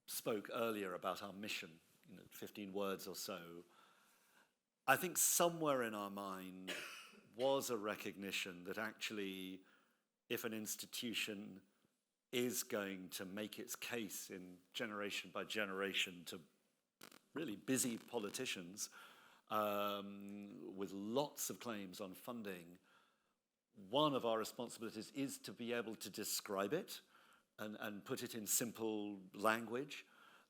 spoke earlier about our mission, 15 words or so, I think somewhere in our mind was a recognition that actually, if an institution is going to make its case in generation by generation to really busy politicians with lots of claims on funding, one of our responsibilities is to be able to describe it and put it in simple language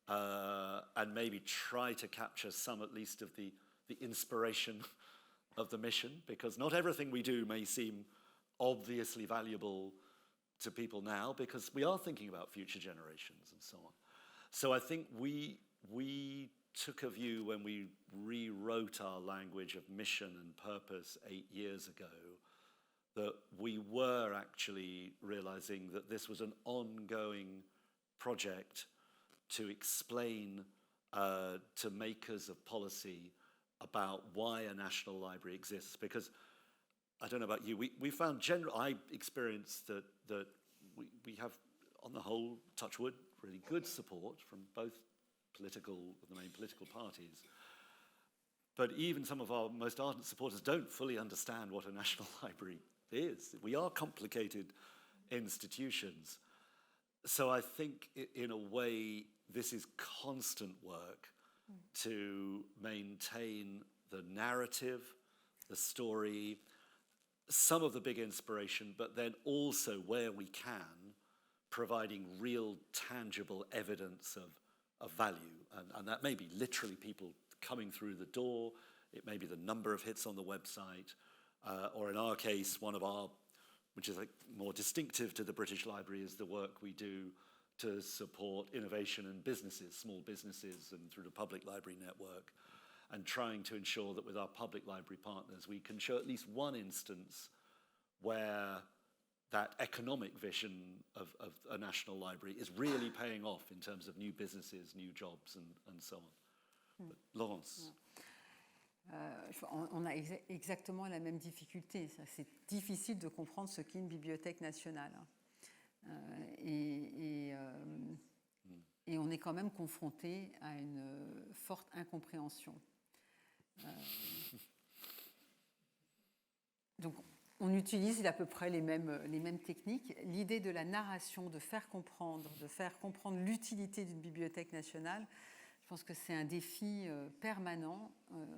and maybe try to capture some at least of the inspiration of the mission, because not everything we do may seem obviously valuable to people now, because we are thinking about future generations and so on. So I think we took a view when we rewrote our language of mission and purpose 8 years ago, that we were actually realizing that this was an ongoing project to explain to makers of policy about why a national library exists. Because I don't know about you, we found I experienced that we have, on the whole, touch wood, really good support from both the main political parties. But even some of our most ardent supporters don't fully understand what a national library is. We are complicated institutions. So I think, in a way, this is constant work to maintain the narrative, the story, some of the big inspiration, but then also, where we can, providing real tangible evidence of value. And that may be literally people coming through the door. It may be the number of hits on the website, or in our case, one of our, which is like more distinctive to the British Library, is the work we do to support innovation in businesses, small businesses, and through the public library network, and trying to ensure that with our public library partners, we can show at least one instance where that economic vision of a national library is really paying off in terms of new businesses, new jobs, and so on. But Laurence. On a exactement la même difficulté. C'est difficile de comprendre ce qu'est une bibliothèque nationale. Et on est quand même confronté à une forte incompréhension. Donc, on utilise à peu près les mêmes techniques. L'idée de la narration, de faire comprendre l'utilité d'une bibliothèque nationale, je pense que c'est un défi permanent.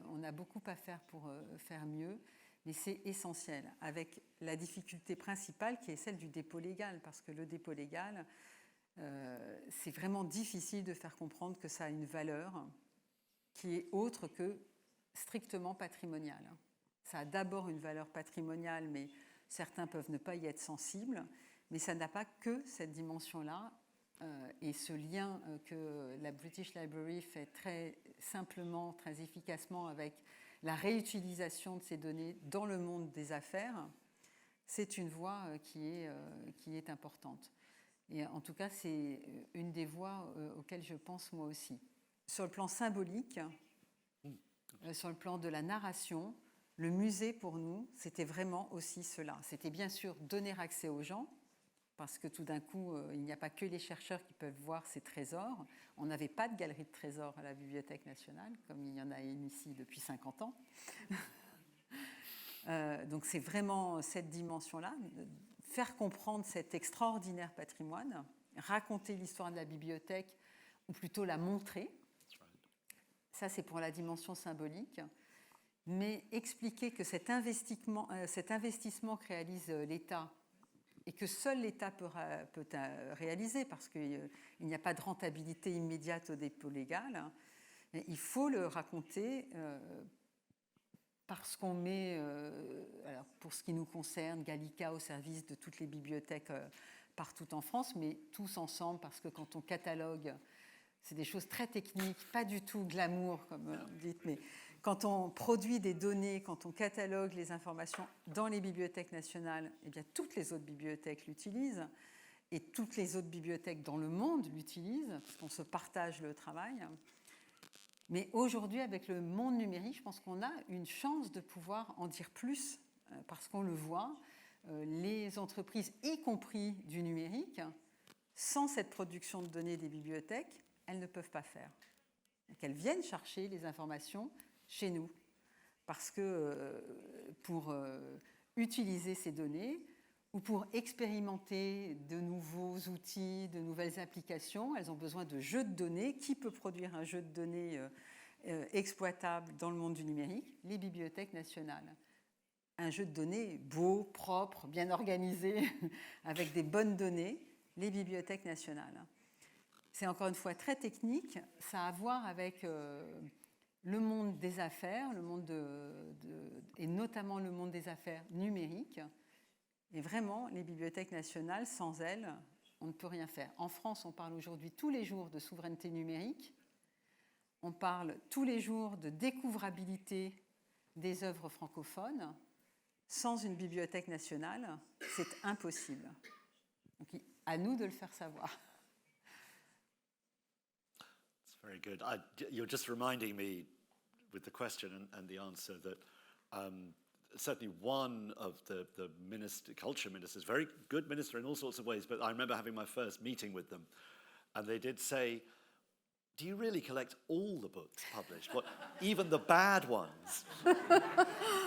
On a beaucoup à faire pour faire mieux, mais c'est essentiel, avec la difficulté principale qui est celle du dépôt légal, parce que le dépôt légal, c'est vraiment difficile de faire comprendre que ça a une valeur qui est autre que strictement patrimoniale. Ça a d'abord une valeur patrimoniale, mais certains peuvent ne pas y être sensibles, mais ça n'a pas que cette dimension-là. Et ce lien que la British Library fait très simplement, très efficacement avec la réutilisation de ces données dans le monde des affaires, c'est une voie qui est importante. Et en tout cas, c'est une des voies auxquelles je pense moi aussi. Sur le plan symbolique, sur le plan de la narration, le musée, pour nous, c'était vraiment aussi cela. C'était bien sûr donner accès aux gens, parce que tout d'un coup, il n'y a pas que les chercheurs qui peuvent voir ces trésors. On n'avait pas de galerie de trésors à la Bibliothèque nationale, comme il y en a une ici depuis 50 ans. Donc c'est vraiment cette dimension-là, faire comprendre cet extraordinaire patrimoine, raconter l'histoire de la bibliothèque, ou plutôt la montrer. Ça, c'est pour la dimension symbolique. Mais expliquer que cet investissement que réalise l'État, et que seul l'État peut réaliser, parce qu'il n'y a pas de rentabilité immédiate au dépôt légal, il faut le raconter parce qu'on met, alors pour ce qui nous concerne, Gallica au service de toutes les bibliothèques partout en France, mais tous ensemble, parce que quand on catalogue, c'est des choses très techniques, pas du tout glamour, comme vous dites, mais quand on produit des données, quand on catalogue les informations dans les bibliothèques nationales, eh bien, toutes les autres bibliothèques l'utilisent et toutes les autres bibliothèques dans le monde l'utilisent parce qu'on se partage le travail. Mais aujourd'hui, avec le monde numérique, je pense qu'on a une chance de pouvoir en dire plus parce qu'on le voit. Les entreprises, y compris du numérique, sans cette production de données des bibliothèques, elles ne peuvent pas faire. Donc, elles viennent chercher les informations chez nous, parce que pour utiliser ces données ou pour expérimenter de nouveaux outils, de nouvelles applications, elles ont besoin de jeux de données. Qui peut produire un jeu de données exploitable dans le monde du numérique? Les bibliothèques nationales. Un jeu de données beau, propre, bien organisé, avec des bonnes données, les bibliothèques nationales. C'est encore une fois très technique, ça a à voir avec le monde des affaires, le monde et notamment le monde des affaires numériques. Et vraiment, les bibliothèques nationales, sans elles, on ne peut rien faire. En France, on parle aujourd'hui tous les jours de souveraineté numérique. On parle tous les jours de découvrabilité des œuvres francophones. Sans une bibliothèque nationale, c'est impossible. Donc, à nous de le faire savoir. Very good. You're just reminding me with the question and the answer that certainly one of the culture ministers, very good minister in all sorts of ways, but I remember having my first meeting with them, and they did say, do you really collect all the books published? What, even the bad ones?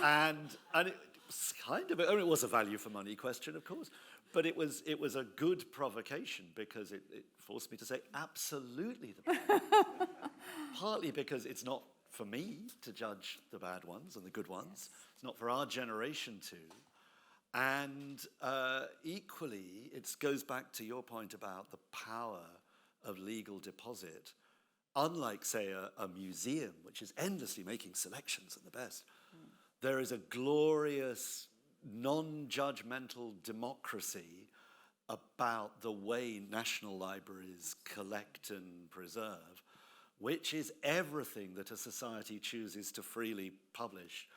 and it was kind of, it was a value for money question, of course, but it was a good provocation because it forced me to say absolutely the bad ones. Partly because it's not for me to judge the bad ones and the good ones. Yes. It's not for our generation to. And equally, it goes back to your point about the power of legal deposit unlike, say, a museum, which is endlessly making selections of the best, there is a glorious, non-judgmental democracy about the way national libraries collect and preserve, which is everything that a society chooses to freely publish,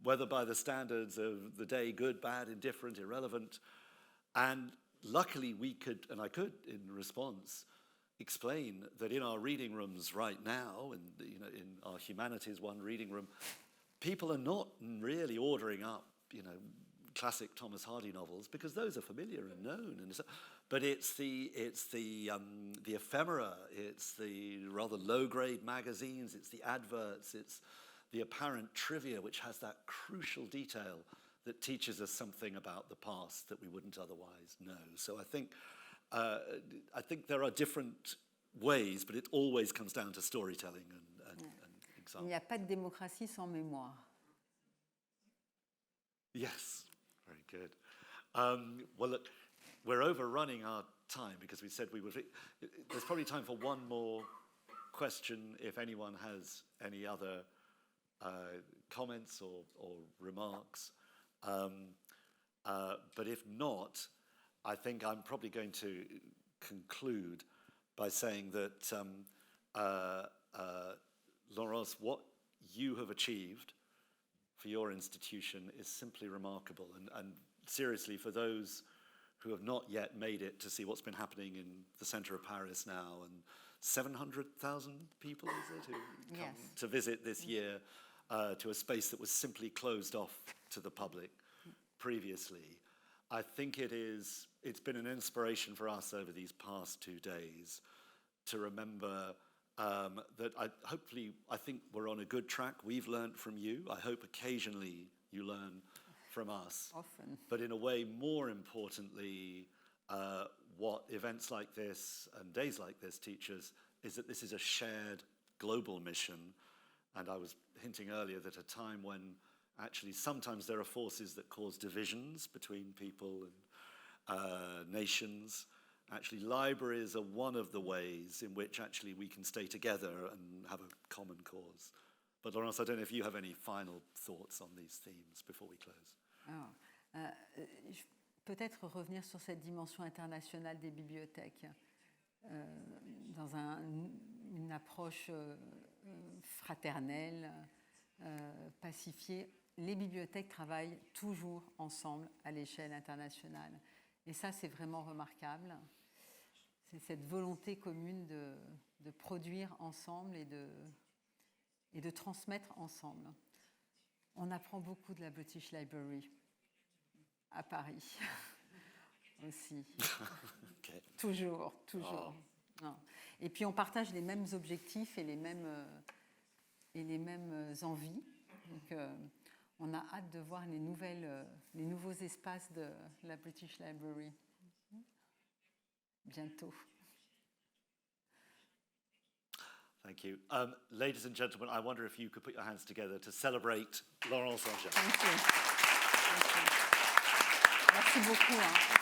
whether by the standards of the day, good, bad, indifferent, irrelevant. And luckily I could, in response, explain that in our reading rooms right now, and in our Humanities 1 reading room, people are not really ordering up, classic Thomas Hardy novels, because those are familiar and known. But it's the ephemera, it's the rather low-grade magazines, it's the adverts, it's the apparent trivia, which has that crucial detail that teaches us something about the past that we wouldn't otherwise know. So I think there are different ways, but it always comes down to storytelling and example. Il n'y a pas de démocratie sans mémoire. Yes, very good. Well, look, we're overrunning our time because we said we would. There's probably time for one more question if anyone has any other comments or remarks. But if not, I think I'm probably going to conclude by saying that, Laurence, what you have achieved for your institution is simply remarkable. And seriously, for those who have not yet made it to see what's been happening in the center of Paris now, and 700,000 people, is it, who come to visit this year to a space that was simply closed off to the public previously. I think it's been an inspiration for us over these past 2 days to remember that I think we're on a good track. We've learned from you. I hope occasionally you learn from us. Often. But in a way, more importantly, what events like this and days like this teach us is that this is a shared global mission. And I was hinting earlier that a time when actually sometimes there are forces that cause divisions between people and nations. Actually, libraries are one of the ways in which actually we can stay together and have a common cause. But Laurence, I don't know if you have any final thoughts on these themes before we close. Alors, peut-être revenir sur cette dimension internationale des bibliothèques dans une approche fraternelle, pacifiée. Les bibliothèques travaillent toujours ensemble à l'échelle internationale. Et ça, c'est vraiment remarquable. C'est cette volonté commune de produire ensemble et de transmettre ensemble. On apprend beaucoup de la British Library à Paris aussi. Okay. Toujours. Oh. Et puis on partage les mêmes objectifs et les mêmes envies. Donc on a hâte de voir les nouveaux espaces de la British Library bientôt. Thank you. Ladies and gentlemen, I wonder if you could put your hands together to celebrate Laurence Engel. Thank you. Merci beaucoup.